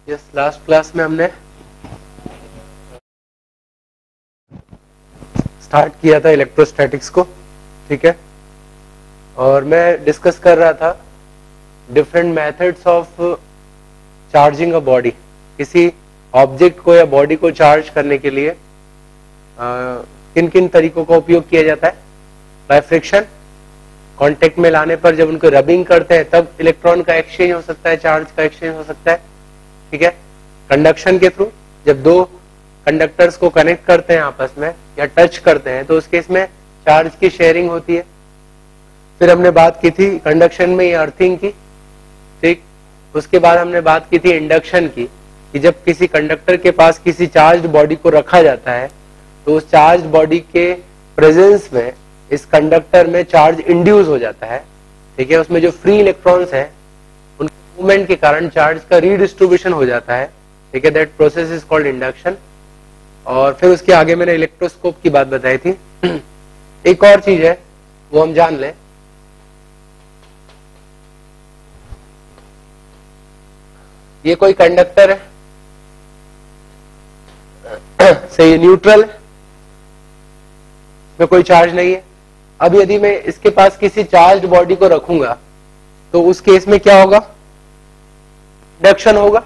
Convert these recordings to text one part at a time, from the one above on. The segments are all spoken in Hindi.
यस, लास्ट क्लास में हमने स्टार्ट किया था इलेक्ट्रोस्टैटिक्स को, ठीक है। और मैं डिस्कस कर रहा था different methods of charging a body. किसी ऑब्जेक्ट को या बॉडी को चार्ज करने के लिए किन किन तरीकों का उपयोग किया जाता है। बाय फ्रिक्शन, कांटेक्ट में लाने पर जब उनको रबिंग करते हैं तब इलेक्ट्रॉन का एक्सचेंज हो सकता है, चार्ज का एक्सचेंज हो सकता है, ठीक है। कंडक्शन के थ्रू, जब दो कंडक्टर्स को कनेक्ट करते हैं आपस में या टच करते हैं तो उस केस में चार्ज की शेयरिंग होती है। फिर हमने बात की थी कंडक्शन में अर्थिंग की, ठीक। उसके बाद हमने बात की थी इंडक्शन की, कि जब किसी कंडक्टर के पास किसी चार्ज बॉडी को रखा जाता है तो उस चार्ज बॉडी के प्रेजेंस में इस कंडक्टर में चार्ज इंड्यूस हो जाता है, ठीक है। उसमें जो फ्री इलेक्ट्रॉन्स हैं उनके मूवमेंट के कारण चार्ज का रीडिस्ट्रीब्यूशन हो जाता है, ठीक है। That process is called induction. और फिर उसके आगे मैंने इलेक्ट्रोस्कोप की बात बताई थी। एक और चीज है वो हम जान लें, ये कोई कंडक्टर है, सही, न्यूट्रल है, इसमें कोई चार्ज नहीं है। अब यदि मैं इसके पास किसी चार्ज बॉडी को रखूंगा तो उस केस में क्या होगा, इंडक्शन होगा।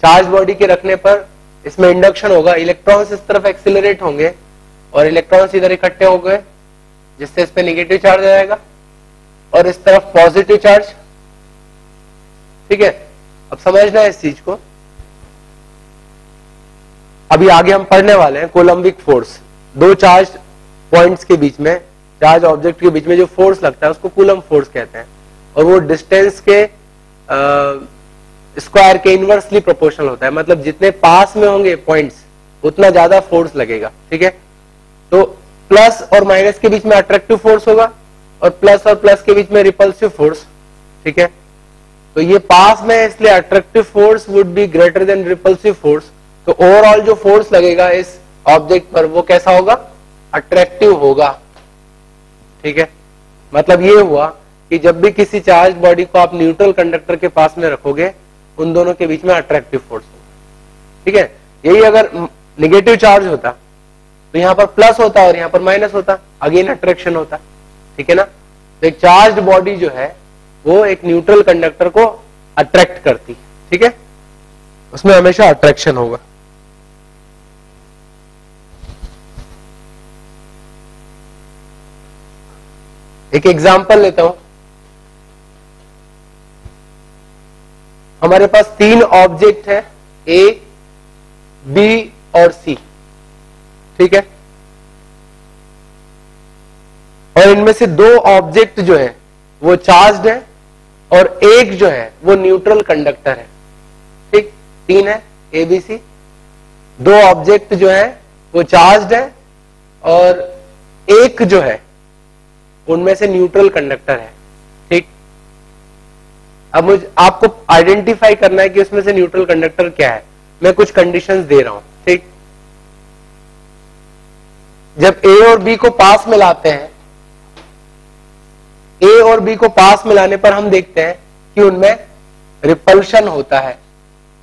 चार्ज बॉडी के रखने पर इसमें इंडक्शन होगा, इलेक्ट्रॉन्स इस तरफ एक्सिलरेट होंगे और इलेक्ट्रॉन्स इधर इकट्ठे हो गए जिससे इस पे नेगेटिव चार्ज आएगा और इस तरफ पॉजिटिव चार्ज, ठीक है। अब समझना है इस चीज को, अभी आगे हम पढ़ने वाले हैं कोलम्बिक फोर्स। दो चार्ज पॉइंट्स के बीच में, चार्ज ऑब्जेक्ट के बीच में जो फोर्स लगता है उसको कूलम फोर्स कहते हैं और वो डिस्टेंस के स्क्वायर के इनवर्सली प्रोपोर्शनल होता है। मतलब जितने पास में होंगे पॉइंट्स उतना ज्यादा फोर्स लगेगा, ठीक है। तो प्लस और माइनस के बीच में अट्रैक्टिव फोर्स होगा और प्लस के बीच में रिपल्सिव फोर्स, ठीक है। तो ये पास में है इसलिए attractive force would be greater than repulsive force. तो ओवरऑल जो फोर्स लगेगा इस ऑब्जेक्ट पर वो कैसा होगा, अट्रैक्टिव होगा, ठीक है। मतलब ये हुआ कि जब भी किसी चार्ज बॉडी को आप न्यूट्रल कंडक्टर के पास में रखोगे उन दोनों के बीच में अट्रैक्टिव फोर्स होगा, ठीक है। यही अगर नेगेटिव चार्ज होता तो यहां पर प्लस होता और यहां पर माइनस होता, अगेन अट्रैक्शन होता, ठीक है ना। तो एक चार्ज बॉडी जो है वो एक न्यूट्रल कंडक्टर को अट्रैक्ट करती है, ठीक है, उसमें हमेशा अट्रैक्शन होगा। एक एग्जांपल लेता हूं, हमारे पास तीन ऑब्जेक्ट है ए, बी और सी, ठीक है। और इनमें से दो ऑब्जेक्ट जो है वो चार्ज्ड है और एक जो है वो न्यूट्रल कंडक्टर है, ठीक। तीन है ए बी सी, दो ऑब्जेक्ट जो है वो चार्ज्ड है और एक जो है उनमें से न्यूट्रल कंडक्टर है, ठीक। अब मुझे आपको आइडेंटिफाई करना है कि उसमें से न्यूट्रल कंडक्टर क्या है। मैं कुछ कंडीशंस दे रहा हूं, ठीक। जब ए और बी को पास में लाते हैं, ए और बी को पास में लाने पर हम देखते हैं कि उनमें रिपल्शन होता है,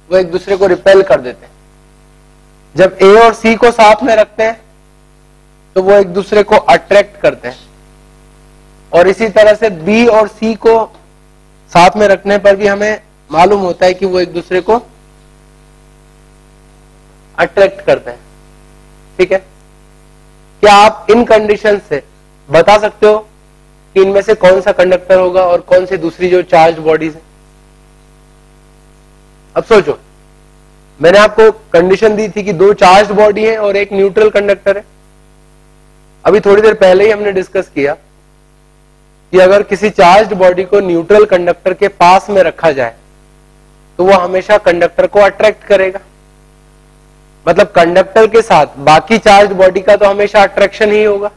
वो एक दूसरे को रिपेल कर देते हैं। जब ए और सी को साथ में रखते हैं तो वो एक दूसरे को अट्रैक्ट करते हैं और इसी तरह से बी और सी को साथ में रखने पर भी हमें मालूम होता है कि वो एक दूसरे को अट्रैक्ट करते हैं, ठीक है। क्या आप इन कंडीशन से बता सकते हो कि इनमें से कौन सा कंडक्टर होगा और कौन सी दूसरी जो चार्ज बॉडीज है? अब सोचो, मैंने आपको कंडीशन दी थी कि दो चार्ज बॉडी है और एक न्यूट्रल कंडक्टर है। अभी थोड़ी देर पहले ही हमने डिस्कस किया कि अगर किसी चार्ज बॉडी को न्यूट्रल कंडक्टर के पास में रखा जाए तो वो हमेशा कंडक्टर को अट्रैक्ट करेगा। मतलब कंडक्टर के साथ बाकी चार्ज बॉडी का तो हमेशा अट्रैक्शन ही होगा,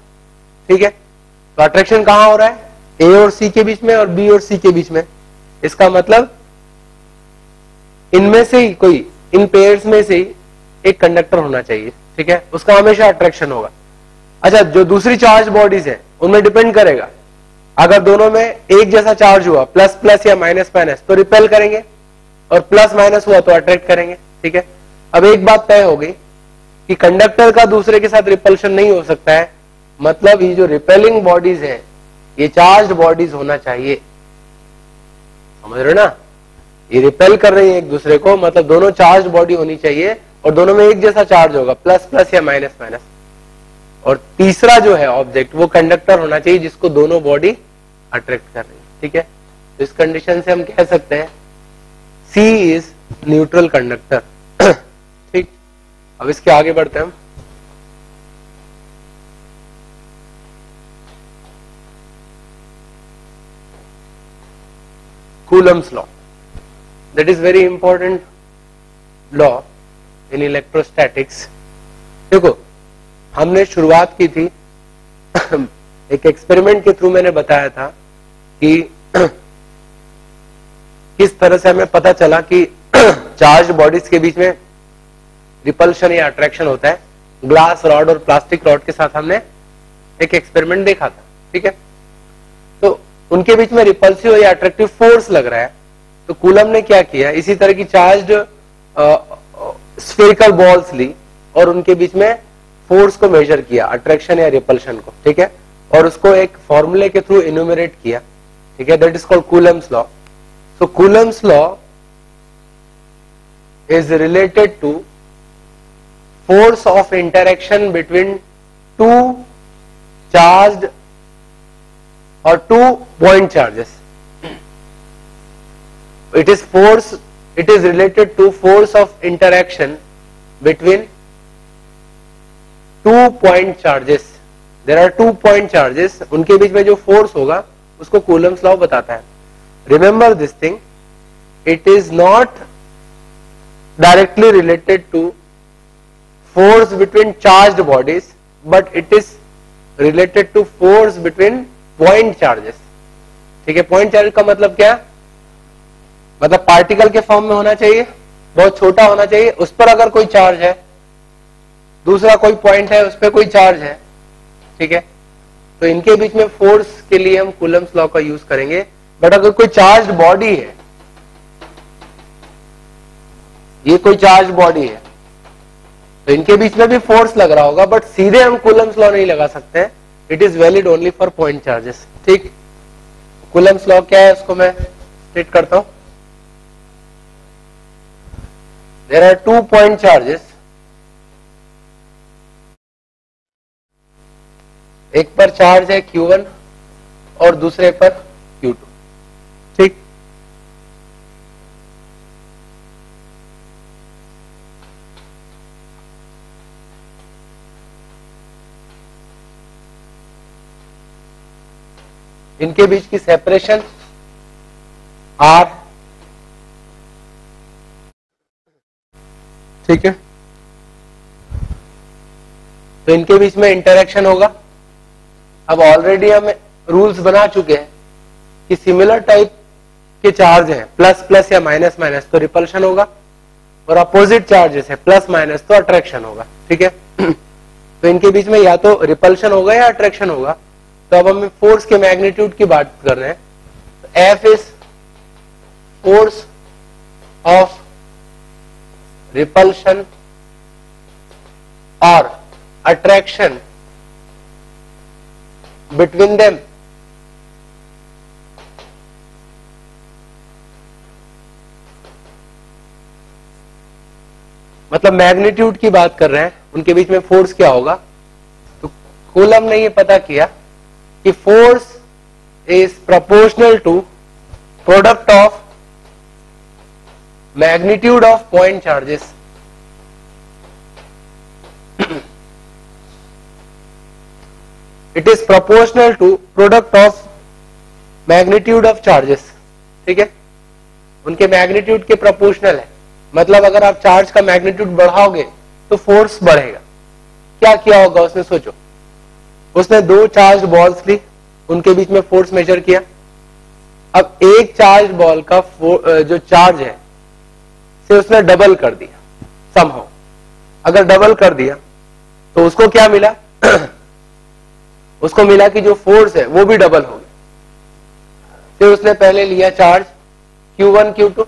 ठीक है। तो अट्रैक्शन कहां हो रहा है, ए और सी के बीच में और बी और सी के बीच में। इसका मतलब इनमें से ही कोई, इन पेयर्स में से ही एक कंडक्टर होना चाहिए, ठीक है, उसका हमेशा अट्रैक्शन होगा। अच्छा, जो दूसरी चार्ज बॉडीज है उनमें डिपेंड करेगा, अगर दोनों में एक जैसा चार्ज हुआ प्लस प्लस या माइनस माइनस तो रिपेल करेंगे और प्लस माइनस हुआ तो अट्रैक्ट करेंगे, ठीक है। अब एक बात तय हो गई कि कंडक्टर का दूसरे के साथ रिपल्शन नहीं हो सकता है, मतलब ये जो रिपेलिंग बॉडीज है ये चार्ज बॉडीज होना चाहिए, समझ रहे हो ना। ये रिपेल कर रही है एक दूसरे को, मतलब दोनों चार्ज बॉडी होनी चाहिए और दोनों में एक जैसा चार्ज होगा, प्लस प्लस या माइनस माइनस। और तीसरा जो है ऑब्जेक्ट वो कंडक्टर होना चाहिए जिसको दोनों बॉडी अट्रैक्ट कर रही है, ठीक है। तो इस कंडीशन से हम कह सकते हैं C इज न्यूट्रल कंडक्टर, ठीक। अब इसके आगे बढ़ते हैं हम। Coulomb's law, that is very important law in electrostatics. देखो हमने शुरुआत की थी एक एक्सपेरिमेंट के थ्रू, मैंने बताया था कि किस तरह से हमें पता चला कि चार्ज बॉडीज के बीच में रिपल्शन या अट्रैक्शन होता है। ग्लास रॉड और प्लास्टिक रॉड के साथ हमने एक एक्सपेरिमेंट देखा था, ठीक है। तो उनके बीच में रिपल्सिव या अट्रैक्टिव फोर्स लग रहा है, तो कूलम ने क्या किया, इसी तरह की चार्ज्ड स्फेरिकल बॉल्स ली और उनके बीच में फोर्स को मेजर किया, अट्रैक्शन या रिपल्शन को, ठीक है, और उसको एक फॉर्मूले के थ्रू इन्यूमरेट किया, ठीक है। That is called Coulomb's law. So Coulomb's law is related to force of interaction between two charged or two point charges. It is related to force of interaction between 2 point charges. There are 2 point charges, उनके बीच में जो force होगा उसको Coulomb's law बताता है। Remember this thing, it is not directly related to force between charged bodies, but it is related to force between point charges, ठीक है। पॉइंट चार्ज का मतलब क्या, मतलब पार्टिकल के फॉर्म में होना चाहिए, बहुत छोटा होना चाहिए, उस पर अगर कोई चार्ज है, दूसरा कोई पॉइंट है उस पर कोई चार्ज है, ठीक है। तो इनके बीच में फोर्स के लिए हम कूलम्स लॉ का यूज करेंगे। बट अगर कोई चार्ज बॉडी है, ये कोई चार्ज बॉडी है, तो इनके बीच में भी फोर्स लग रहा होगा, बट सीधे हम कूलम्स लॉ नहीं लगा सकते हैं। It is valid only for point charges, ठीक। कूलम्स लॉ क्या है उसको मैं स्टेट करता हूं। देयर आर 2 पॉइंट चार्जेस, एक पर चार्ज है Q1 और दूसरे पर Q2, ठीक। इनके बीच की सेपरेशन R, ठीक है। तो इनके बीच में इंटरेक्शन होगा। अब ऑलरेडी हम रूल्स बना चुके हैं कि सिमिलर टाइप के चार्ज हैं, प्लस प्लस या माइनस माइनस तो रिपल्शन होगा, और अपोजिट चार्जेस है प्लस माइनस तो अट्रैक्शन होगा, ठीक है। तो इनके बीच में या तो रिपल्शन होगा या अट्रैक्शन होगा। तो अब हम फोर्स के मैग्नीट्यूड की बात कर रहे हैं। तो F is force of repulsion और अट्रैक्शन बिटवीन देम मतलब मैग्नीट्यूड की बात कर रहे हैं, उनके बीच में फोर्स क्या होगा। तो कूलम ने ये पता किया कि force is proportional to product of magnitude of point charges. It is proportional to product of magnitude of charges, ठीक है। उनके मैग्नीट्यूड के प्रोपोर्शनल है, मतलब अगर आप चार्ज का मैग्नीट्यूड बढ़ाओगे तो फोर्स बढ़ेगा। क्या किया होगा उसने, सोचो। उसने 2 चार्ज बॉल्स ली, उनके बीच में फोर्स मेजर किया। अब एक चार्ज बॉल का जो चार्ज है से उसने डबल कर दिया समहाउ। अगर डबल कर दिया तो उसको क्या मिला उसको मिला कि जो फोर्स है वो भी डबल हो गया। फिर उसने पहले लिया चार्ज Q1 Q2,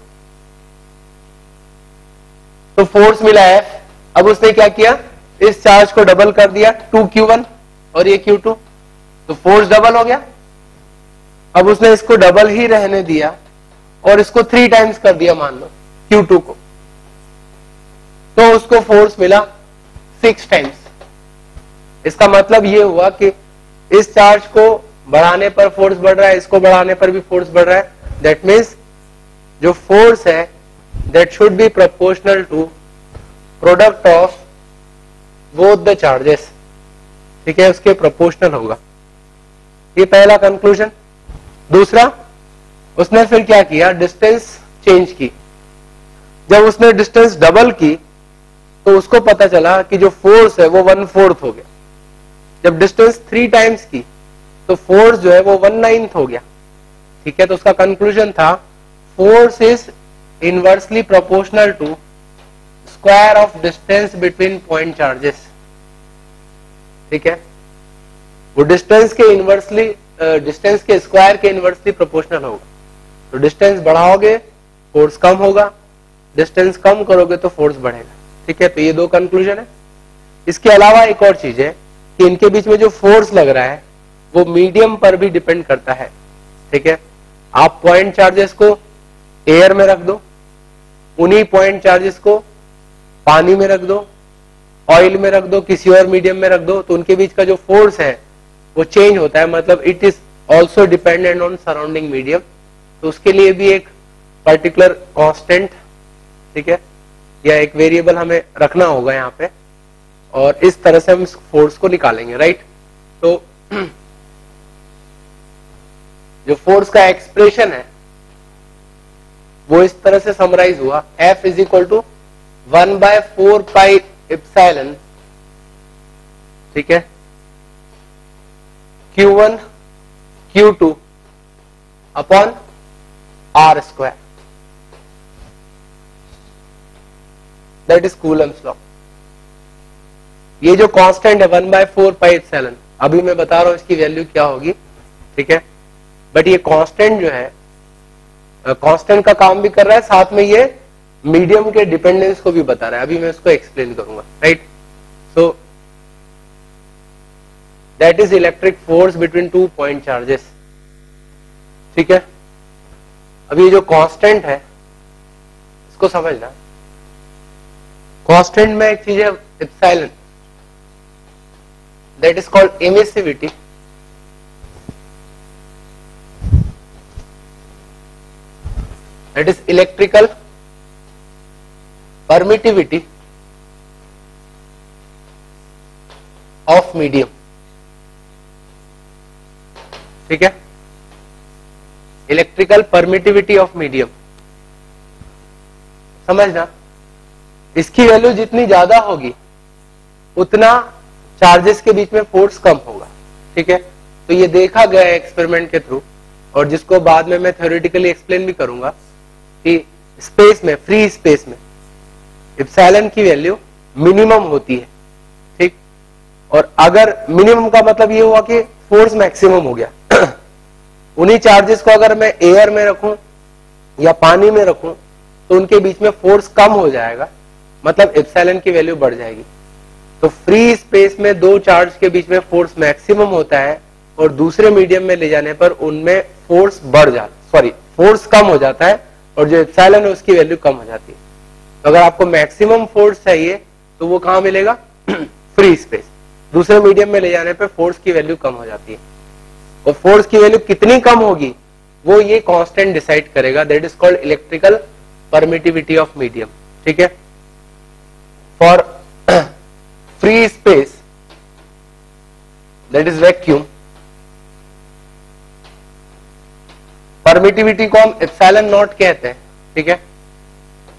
तो फोर्स मिला F। अब उसने क्या किया, इस चार्ज को डबल कर दिया 2Q1 और ये Q2, तो फोर्स डबल हो गया। अब उसने इसको डबल ही रहने दिया और इसको 3 टाइम्स कर दिया मान लो Q2 को, तो उसको फोर्स मिला 6 टाइम्स। इसका मतलब ये हुआ कि इस चार्ज को बढ़ाने पर फोर्स बढ़ रहा है, इसको बढ़ाने पर भी फोर्स बढ़ रहा है। दैट मीन्स जो फोर्स है that should be proportional to product of both the charges, ठीक है, उसके प्रोपोर्शनल होगा। ये पहला कंक्लूजन। दूसरा, उसने फिर क्या किया, डिस्टेंस चेंज की। जब उसने डिस्टेंस डबल की तो उसको पता चला कि जो फोर्स है वो 1/4 हो गया। जब डिस्टेंस 3 टाइम्स की तो फोर्स जो है वो 1/9 हो गया, ठीक है। तो उसका कंक्लूजन था force is inversely proportional to square of distance between point charges, ठीक है। वो डिस्टेंस के स्क्वायर के इनवर्सली प्रोपोर्शनल होगा। तो डिस्टेंस बढ़ाओगे फोर्स कम होगा, डिस्टेंस कम करोगे तो फोर्स बढ़ेगा, ठीक है। तो ये 2 कंक्लूजन है। इसके अलावा एक और चीज है कि इनके बीच में जो फोर्स लग रहा है वो मीडियम पर भी डिपेंड करता है, ठीक है। आप पॉइंट चार्जेस को एयर में रख दो, उन्हीं पॉइंट चार्जेस को पानी में रख दो, ऑयल में रख दो, किसी और मीडियम में रख दो, तो उनके बीच का जो फोर्स है वो चेंज होता है। मतलब it is also dependent on surrounding medium. तो उसके लिए भी एक पर्टिकुलर कांस्टेंट, ठीक है, या एक वेरिएबल हमें रखना होगा यहाँ पे, और इस तरह से हम इस फोर्स को निकालेंगे, राइट। तो जो फोर्स का एक्सप्रेशन है वो इस तरह से समराइज हुआ, F is equal to 1/4 pi epsilon, ठीक है, Q1 Q2 upon R square, that is Coulomb's law. ये जो कांस्टेंट है 1/4 पाई एप्सिलॉन, अभी मैं बता रहा हूं इसकी वैल्यू क्या होगी, ठीक है। बट ये कांस्टेंट जो है, कांस्टेंट का काम भी कर रहा है, साथ में ये मीडियम के डिपेंडेंस को भी बता रहा है। अभी मैं इसको एक्सप्लेन करूंगा, right. So that is electric force between 2 point charges, ठीक है। अब ये जो कांस्टेंट है इसको समझना। कांस्टेंट में एक चीज है epsilon, that is called emissivity, that is electrical permittivity of medium, ठीक है। इलेक्ट्रिकल परमिटिविटी ऑफ मीडियम, समझना। इसकी वैल्यू जितनी ज्यादा होगी उतना चार्जेस के बीच में फोर्स कम होगा, ठीक है। तो ये देखा गया है एक्सपेरिमेंट के थ्रू, और जिसको बाद में मैं थ्योरेटिकली एक्सप्लेन भी करूंगा कि स्पेस में, फ्री स्पेस में एप्सिलॉन की वैल्यू मिनिमम होती है, ठीक। और अगर मिनिमम का मतलब ये हुआ कि फोर्स मैक्सिमम हो गया उन्हीं चार्जेस को अगर मैं एयर में रखूं या पानी में रखूं तो उनके बीच में फोर्स कम हो जाएगा, मतलब एप्सिलॉन की वैल्यू बढ़ जाएगी। तो फ्री स्पेस में 2 चार्ज के बीच में फोर्स मैक्सिमम होता है और दूसरे मीडियम में ले जाने पर उनमें फोर्स फोर्स कम हो जाता है, और जो एप्सिलॉन है उसकी वैल्यू कम हो जाती है। तो अगर आपको मैक्सिमम फोर्स चाहिए तो वो कहां मिलेगा फ्री स्पेस। दूसरे मीडियम में ले जाने पर फोर्स की वैल्यू कम हो जाती है, और फोर्स की वैल्यू कितनी कम होगी वो ये कांस्टेंट डिसाइड करेगा, that is called electrical permittivity of medium, ठीक है। For free space that is vacuum, permittivity को हम एप्सिलॉन नॉट कहते हैं, ठीक है,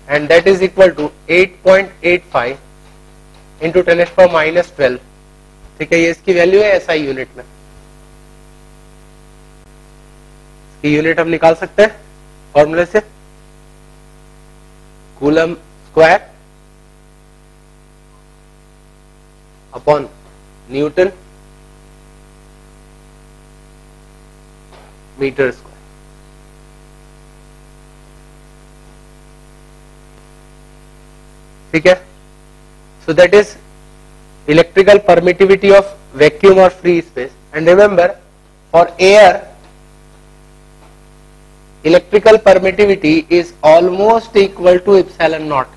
and that is equal to 8.85 into 10⁻⁻12, ठीक है। ये इसकी वैल्यू है SI यूनिट में। इसकी यूनिट हम निकाल सकते हैं फॉर्मूले से, coulomb square upon newton metre square. ठीक है. So that is electrical permittivity of vacuum और free space. And remember, for air electrical permittivity is almost equal to epsilon nought.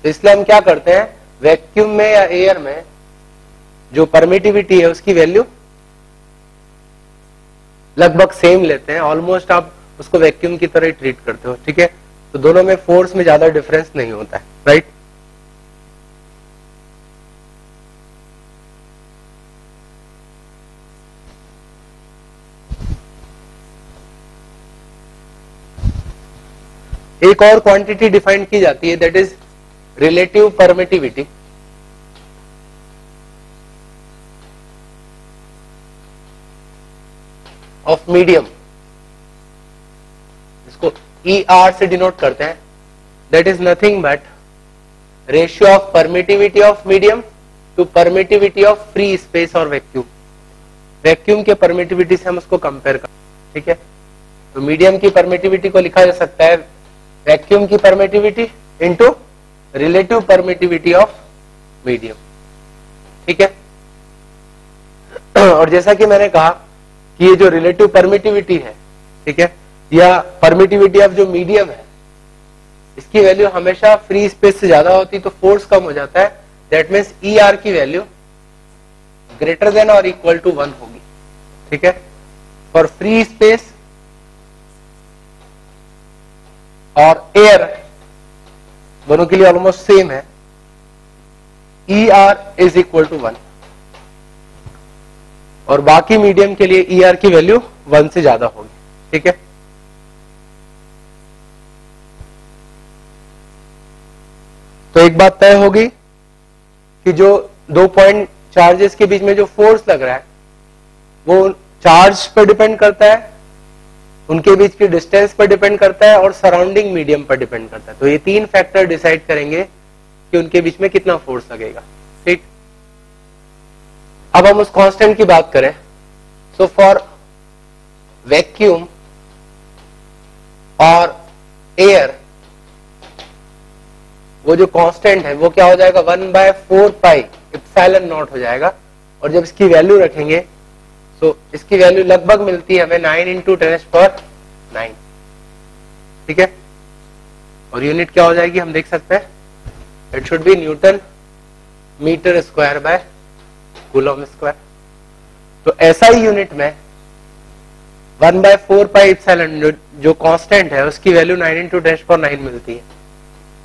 तो इसलिए हम क्या करते हैं, वैक्यूम में या एयर में जो परमिटिविटी है उसकी वैल्यू लगभग सेम लेते हैं. ऑलमोस्ट आप उसको वैक्यूम की तरह ही ट्रीट करते हो. ठीक है. तो दोनों में फोर्स में ज्यादा डिफरेंस नहीं होता है. राइट. एक और क्वांटिटी डिफाइन की जाती है, that is relative permittivity. Of medium, इसको ER से डिनोट करते हैं. That is nothing but ratio of permittivity of medium to permittivity of free space और वैक्यूम. वैक्यूम के परमिटिविटी से हम उसको कंपेयर करते हैं. ठीक है. तो मीडियम की परमिटिविटी को लिखा जा सकता है वैक्यूम की permittivity into relative permittivity of medium. ठीक है. और जैसा कि मैंने कहा कि ये जो रिलेटिव परमिटिविटी है, ठीक है, या परमिटिविटी ऑफ जो मीडियम है, इसकी वैल्यू हमेशा फ्री स्पेस से ज्यादा होती तो फोर्स कम हो जाता है. दैट मीन्स ER की वैल्यू ग्रेटर देन और इक्वल टू 1 होगी. ठीक है. फॉर फ्री स्पेस और एयर दोनों के लिए ऑलमोस्ट सेम है. ER इज इक्वल टू 1 और बाकी मीडियम के लिए ER की वैल्यू 1 से ज्यादा होगी. ठीक है. तो एक बात तय होगी कि जो 2 पॉइंट चार्जेस के बीच में जो फोर्स लग रहा है वो चार्ज पर डिपेंड करता है, उनके बीच की डिस्टेंस पर डिपेंड करता है और सराउंडिंग मीडियम पर डिपेंड करता है. तो ये 3 फैक्टर डिसाइड करेंगे कि उनके बीच में कितना फोर्स लगेगा. ठीक. अब हम उस कांस्टेंट की बात करें. सो फॉर वैक्यूम और एयर वो जो कांस्टेंट है वो क्या हो जाएगा, 1/4 पाई एप्सिलॉन नॉट हो जाएगा. और जब इसकी वैल्यू रखेंगे तो इसकी वैल्यू लगभग मिलती है हमें 9 × 10⁹. ठीक है. और यूनिट क्या हो जाएगी हम देख सकते हैं, it should be newton metre square by coulomb square. तो SI यूनिट में 1/4 पाई एप्सिलॉन जो कांस्टेंट है उसकी वैल्यू 9 × 10⁹ मिलती है.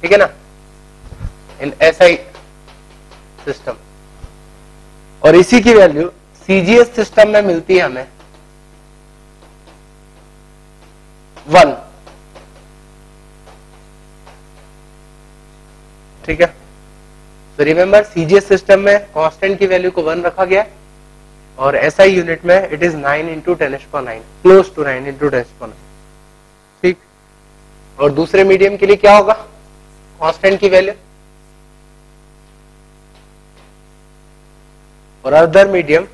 ठीक है ना, इन SI सिस्टम. और इसी की वैल्यू CGS सिस्टम में मिलती है हमें 1. ठीक है. तो रिमेंबर CGS सिस्टम में कांस्टेंट की वैल्यू को 1 रखा गया और SI यूनिट में इट इज 9 × 10⁹, क्लोज टू 9 × 10⁹. ठीक. और दूसरे मीडियम के लिए क्या होगा, कांस्टेंट की वैल्यू, और अदर मीडियम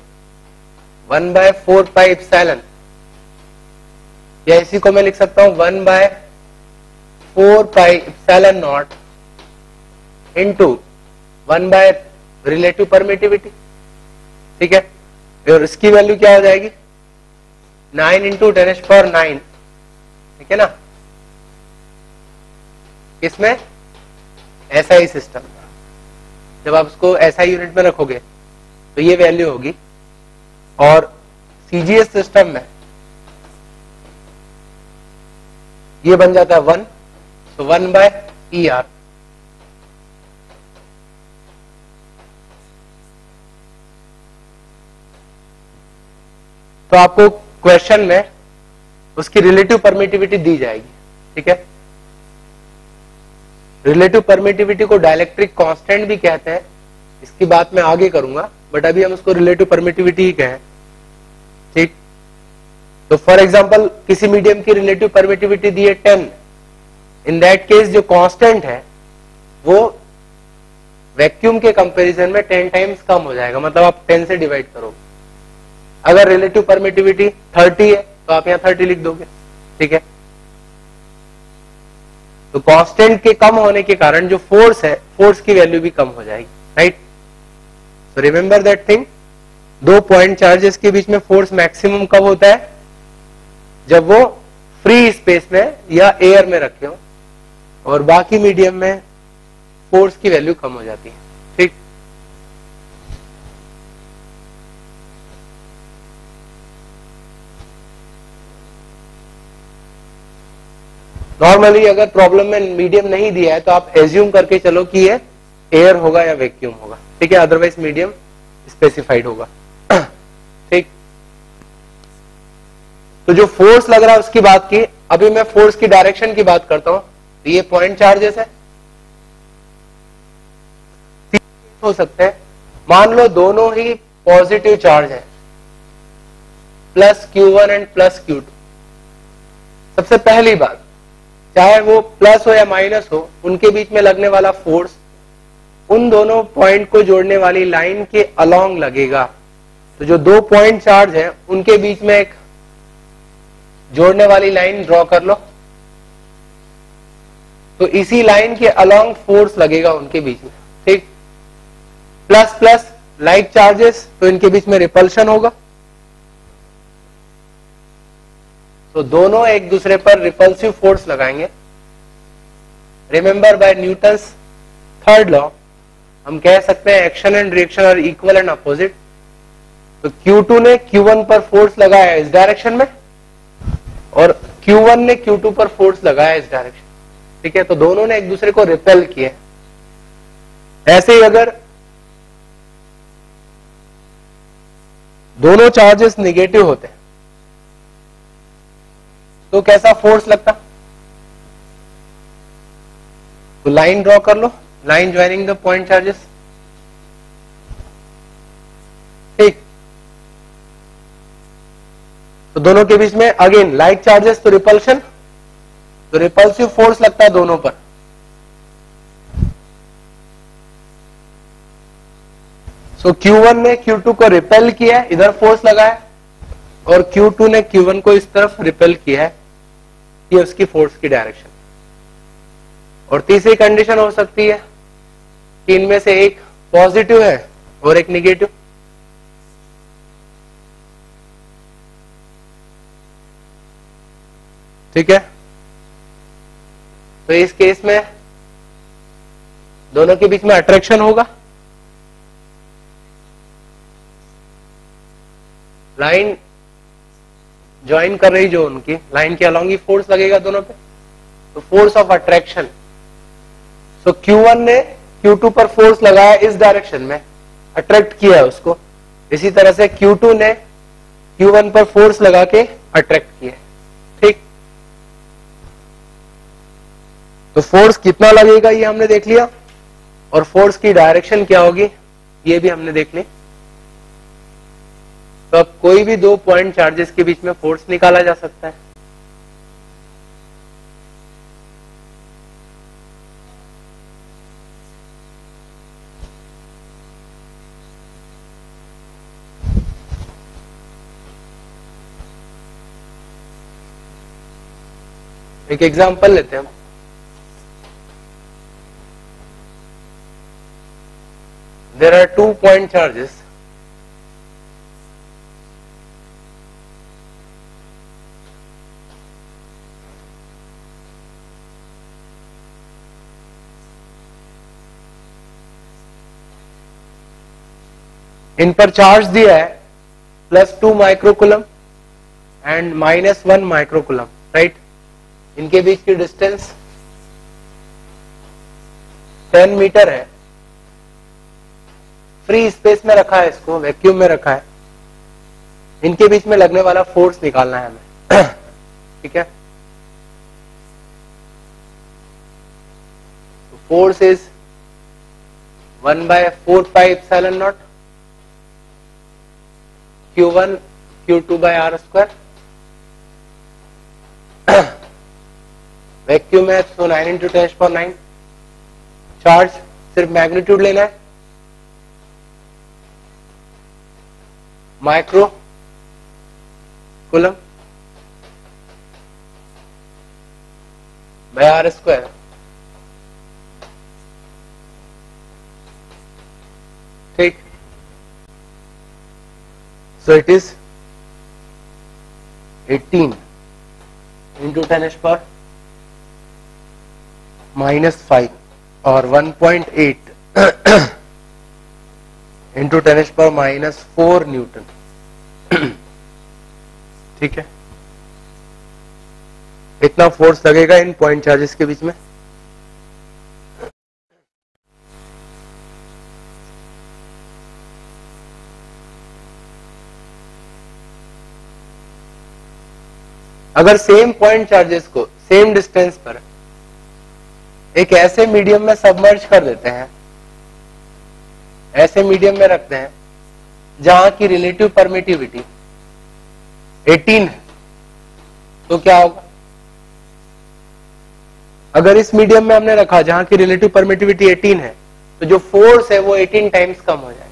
1/4 पाई एप्सिलॉन, या इसी को मैं लिख सकता हूं 1/4 pi epsilon naught into 1 relative permittivity. ठीक है. और इसकी वैल्यू क्या हो जाएगी, 9 × 10⁹. ठीक है ना. इसमें SI सिस्टम, जब आप इसको SI यूनिट में रखोगे तो ये वैल्यू होगी. और CGS सिस्टम में ये बन जाता है 1. सो 1/ER. तो आपको क्वेश्चन में उसकी रिलेटिव परमिटिविटी दी जाएगी. ठीक है. रिलेटिव परमिटिविटी को डाइलेक्ट्रिक कांस्टेंट भी कहते हैं, इसकी बात मैं आगे करूंगा, बट अभी हम उसको रिलेटिव परमिटिविटी ही कहें. ठीक. तो फॉर एग्जांपल किसी मीडियम की रिलेटिव परमिटिविटी दी है 10. इन दैट केस जो कांस्टेंट है वो वैक्यूम के कंपैरिजन में 10 टाइम्स कम हो जाएगा. मतलब आप 10 से डिवाइड करोगे. अगर रिलेटिव परमिटिविटी 30 है तो आप यहां 30 लिख दोगे. ठीक है. तो कांस्टेंट के कम होने के कारण जो फोर्स है, फोर्स की वैल्यू भी कम हो जाएगी, right. So remember that thing, दो पॉइंट चार्जेस के बीच में फोर्स मैक्सिमम कब होता है? जब वो फ्री स्पेस में या एयर में रखे हो, और बाकी मीडियम में फोर्स की वैल्यू कम हो जाती है, ठीक। नॉर्मली अगर प्रॉब्लम में मीडियम नहीं दिया है तो आप एज्यूम करके चलो कि ये एयर होगा या वैक्यूम होगा, ठीक है, अदरवाइज मीडियम स्पेसिफाइड होगा, ठीक। तो जो फोर्स लग रहा है उसकी बात की, अभी मैं फोर्स की डायरेक्शन की बात करता हूं। तो ये पॉइंट चार्जेस है, हो सकते हैं, मान लो दोनों ही पॉजिटिव चार्ज है, plus Q1 and plus Q2। सबसे पहली बात, चाहे वो प्लस हो या माइनस हो, उनके बीच में लगने वाला फोर्स उन दोनों पॉइंट को जोड़ने वाली लाइन के अलोंग लगेगा। तो जो दो पॉइंट चार्ज है उनके बीच में एक जोड़ने वाली लाइन ड्रॉ कर लो, तो इसी लाइन के अलोंग फोर्स लगेगा उनके बीच में, ठीक। प्लस प्लस लाइक चार्जेस, तो इनके बीच में रिपल्शन होगा, तो दोनों एक दूसरे पर रिपल्सिव फोर्स लगाएंगे। Remember by Newton's third law हम कह सकते हैं action and reaction are equal and opposite. तो Q2 ने Q1 पर फोर्स लगाया इस डायरेक्शन में, और Q1 ने Q2 पर फोर्स लगाया इस डायरेक्शन, ठीक है। तो दोनों ने एक दूसरे को रिपेल किया। ऐसे ही अगर दोनों चार्जेस निगेटिव होते तो कैसा फोर्स लगता? तो लाइन ड्रॉ कर लो, line joining the point charges, ठीक। तो दोनों के बीच में अगेन लाइक चार्जेस, तो रिपल्शन, तो रिपल्सिव फोर्स लगता है दोनों पर। सो Q1 ने Q2 को रिपेल किया है, इधर फोर्स लगाया, और Q2 ने Q1 को इस तरफ रिपेल किया है, ये उसकी फोर्स की डायरेक्शन। और तीसरी कंडीशन हो सकती है कि इनमें से एक पॉजिटिव है और एक निगेटिव। ठीक है, तो इस केस में दोनों के बीच में अट्रैक्शन होगा, लाइन ज्वाइन कर रही जो उनकी लाइन के अलोंग ही फोर्स लगेगा दोनों पे, तो force of attraction. So Q1 ने Q2 पर फोर्स लगाया इस डायरेक्शन में, अट्रैक्ट किया है उसको। इसी तरह से Q2 ने Q1 पर फोर्स लगा के अट्रैक्ट किया, ठीक। तो फोर्स कितना लगेगा ये हमने देख लिया, और फोर्स की डायरेक्शन क्या होगी ये भी हमने देख ली। तो अब कोई भी दो पॉइंट चार्जेस के बीच में फोर्स निकाला जा सकता है। एक एग्जांपल लेते हैं हम। There are 2 point charges इन पर चार्ज दिया है +2 माइक्रोकुलम एंड -1 माइक्रोकुलम, राइट। इनके बीच की डिस्टेंस 10 मीटर है। फ्री स्पेस में रखा है, इसको वैक्यूम में रखा है। इनके बीच में लगने वाला फोर्स निकालना है हमें, ठीक है। Force is 1/4πε0 Q1 Q2/r²। Vacuum है तो 9 × 10⁹। चार्ज सिर्फ मैग्नीट्यूड लेना है, माइक्रो कूलम बाय r²। ठीक, so it is 18 into 10⁻⁻⁵ और 1.8 into 10⁻⁻⁴ न्यूटन। ठीक है, इतना फोर्स लगेगा इन पॉइंट चार्जेस के बीच में। अगर सेम पॉइंट चार्जेस को सेम डिस्टेंस पर एक ऐसे मीडियम में सबमर्ज कर देते हैं, ऐसे मीडियम में रखते हैं जहां की रिलेटिव परमिटिविटी 18 है, तो क्या होगा? अगर इस मीडियम में हमने रखा जहां की रिलेटिव परमिटिविटी 18 है, तो जो फोर्स है वो 18 टाइम्स कम हो जाएगा,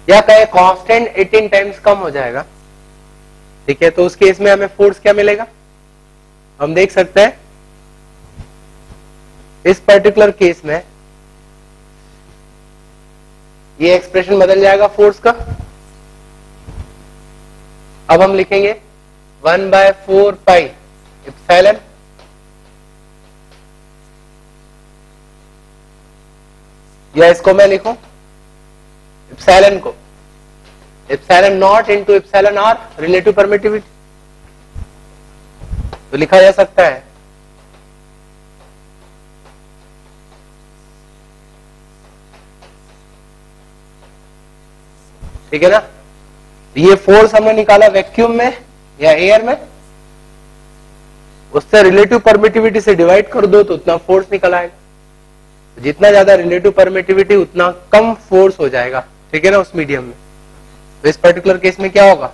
या कहे कांस्टेंट 18 टाइम्स कम हो जाएगा। ठीक है, तो उस केस में हमें फोर्स क्या मिलेगा? हम देख सकते हैं इस पर्टिकुलर केस में ये एक्सप्रेशन बदल जाएगा फोर्स का। अब हम लिखेंगे 1/4 पाई एप्सिलॉन या इसको मैं लिखूं एप्सिलॉन को epsilon naught into epsilon R relative permittivity, तो लिखा जा सकता है ठीक है ना। ये फोर्स हमने निकाला वैक्यूम में या एयर में, उससे रिलेटिव परमिटिविटी से डिवाइड कर दो तो उतना फोर्स निकल आएगा। जितना ज्यादा रिलेटिव परमिटिविटी उतना कम फोर्स हो जाएगा, ठीक है ना, उस मीडियम में। तो इस पर्टिकुलर केस में क्या होगा?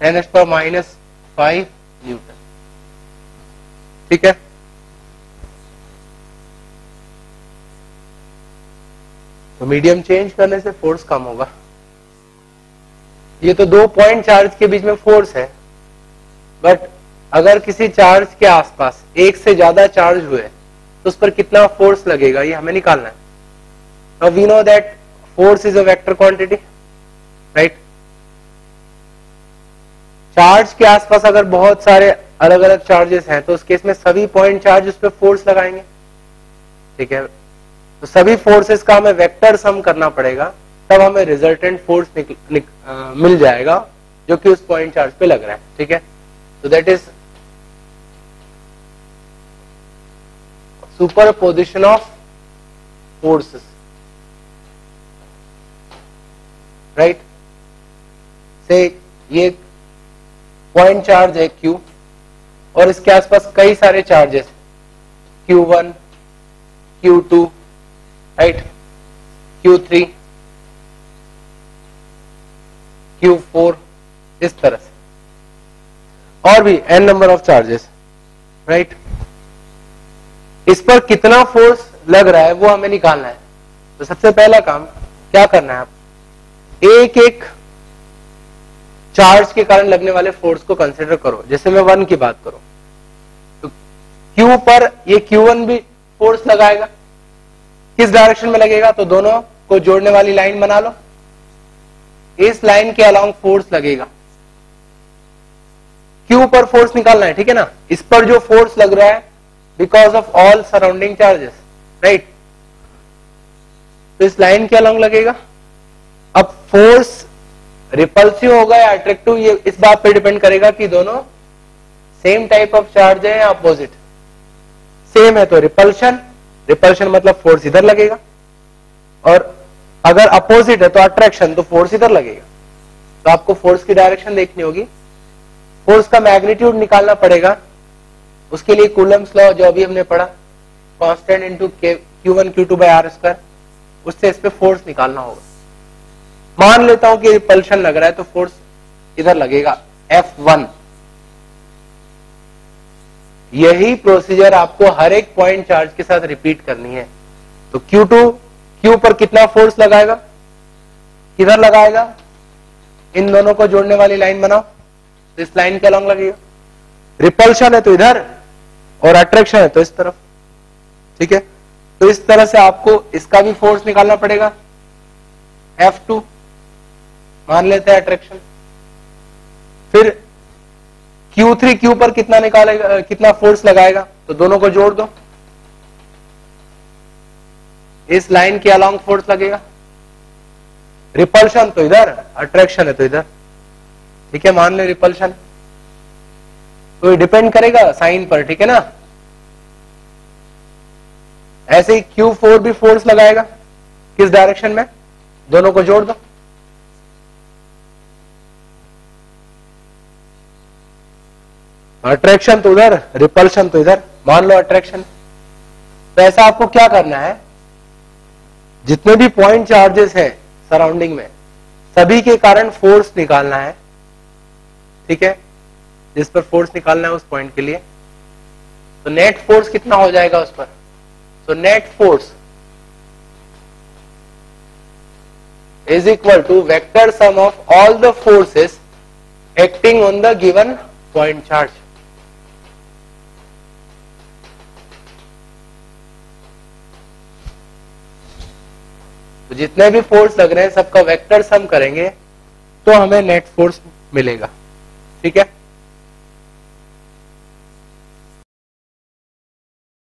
10⁻⁵ न्यूटन। ठीक है, तो मीडियम चेंज करने से फोर्स कम होगा। ये तो दो पॉइंट चार्ज के बीच में फोर्स है, बट अगर किसी चार्ज के आसपास एक से ज्यादा चार्ज हुए तो उस पर कितना फोर्स लगेगा ये हमें निकालना है। Now we know that force is a vector quantity, right. Charge के आसपास अगर बहुत सारे अलग अलग चार्जेस हैं तो उस केस में सभी पॉइंट चार्ज उस पर फोर्स लगाएंगे। ठीक है, तो सभी फोर्सेस का हमें वेक्टर सम करना पड़ेगा, तब हमें रिजल्टेंट फोर्स मिल जाएगा जो कि उस पॉइंट चार्ज पे लग रहा है। ठीक है, तो that is superposition of forces, right. से ये पॉइंट चार्ज है Q और इसके आसपास कई सारे charges Q1, Q2, right, Q3, Q4, इस तरह से और भी n number of charges, right. इस पर कितना फोर्स लग रहा है वो हमें निकालना है। तो सबसे पहला काम क्या करना है, आप एक एक चार्ज के कारण लगने वाले फोर्स को कंसीडर करो। जैसे मैं 1 की बात करूं तो Q पर ये Q1 भी फोर्स लगाएगा। किस डायरेक्शन में लगेगा? तो दोनों को जोड़ने वाली लाइन बना लो, इस लाइन के अलोंग फोर्स लगेगा। Q पर फोर्स निकालना है, ठीक है ना। इस पर जो फोर्स लग रहा है because of all surrounding charges, right, तो इस लाइन के अलोंग लगेगा। अब फोर्स रिपल्सिव होगा या अट्रैक्टिव, ये इस बात पे डिपेंड करेगा कि दोनों सेम टाइप ऑफ चार्ज है या अपोजिट। सेम है तो रिपल्शन, रिपल्शन मतलब फोर्स इधर लगेगा, और अगर अपोजिट है तो अट्रैक्शन, तो फोर्स इधर लगेगा। तो आपको फोर्स की डायरेक्शन देखनी होगी, फोर्स का मैग्नीट्यूड निकालना पड़ेगा। उसके लिए कूलम्स लॉ जो अभी हमने पढ़ा, constant into Q1 Q2 bye R², उससे इस पे फोर्स निकालना होगा। मान लेता हूं कि रिपल्शन लग रहा है तो फोर्स इधर लगेगा F1। यही प्रोसीजर आपको हर एक पॉइंट चार्ज के साथ रिपीट करनी है। तो Q पर कितना फोर्स लगाएगा, किधर लगाएगा? इन दोनों को जोड़ने वाली लाइन बनाओ, तो इस लाइन के अलोंग लगेगा। रिपल्शन है तो इधर और अट्रैक्शन है तो इस तरफ, ठीक है। तो इस तरह से आपको इसका भी फोर्स निकालना पड़ेगा। F2 मान लेते हैं अट्रैक्शन। फिर Q3 Q पर कितना निकालेगा, कितना फोर्स लगाएगा, तो दोनों को जोड़ दो। इस लाइन के अलोंग फोर्स लगेगा। रिपल्शन तो इधर, अट्रैक्शन है तो इधर, ठीक है, मान ले रिपल्शन। तो ये डिपेंड करेगा साइन पर, ठीक है ना। ऐसे ही Q4 भी फोर्स लगाएगा, किस डायरेक्शन में, दोनों को जोड़ दो। अट्रैक्शन तो उधर, रिपल्शन तो इधर, मान लो अट्रैक्शन। तो ऐसा आपको क्या करना है, जितने भी पॉइंट चार्जेस है सराउंडिंग में, सभी के कारण फोर्स निकालना है, ठीक है, जिस पर फोर्स निकालना है उस पॉइंट के लिए। तो नेट फोर्स कितना हो जाएगा उस पर, तो net force is equal to vector sum of all the forces acting on the given point charge. तो जितने भी फोर्स लग रहे हैं सबका वेक्टर सम करेंगे तो हमें नेट फोर्स मिलेगा, ठीक है।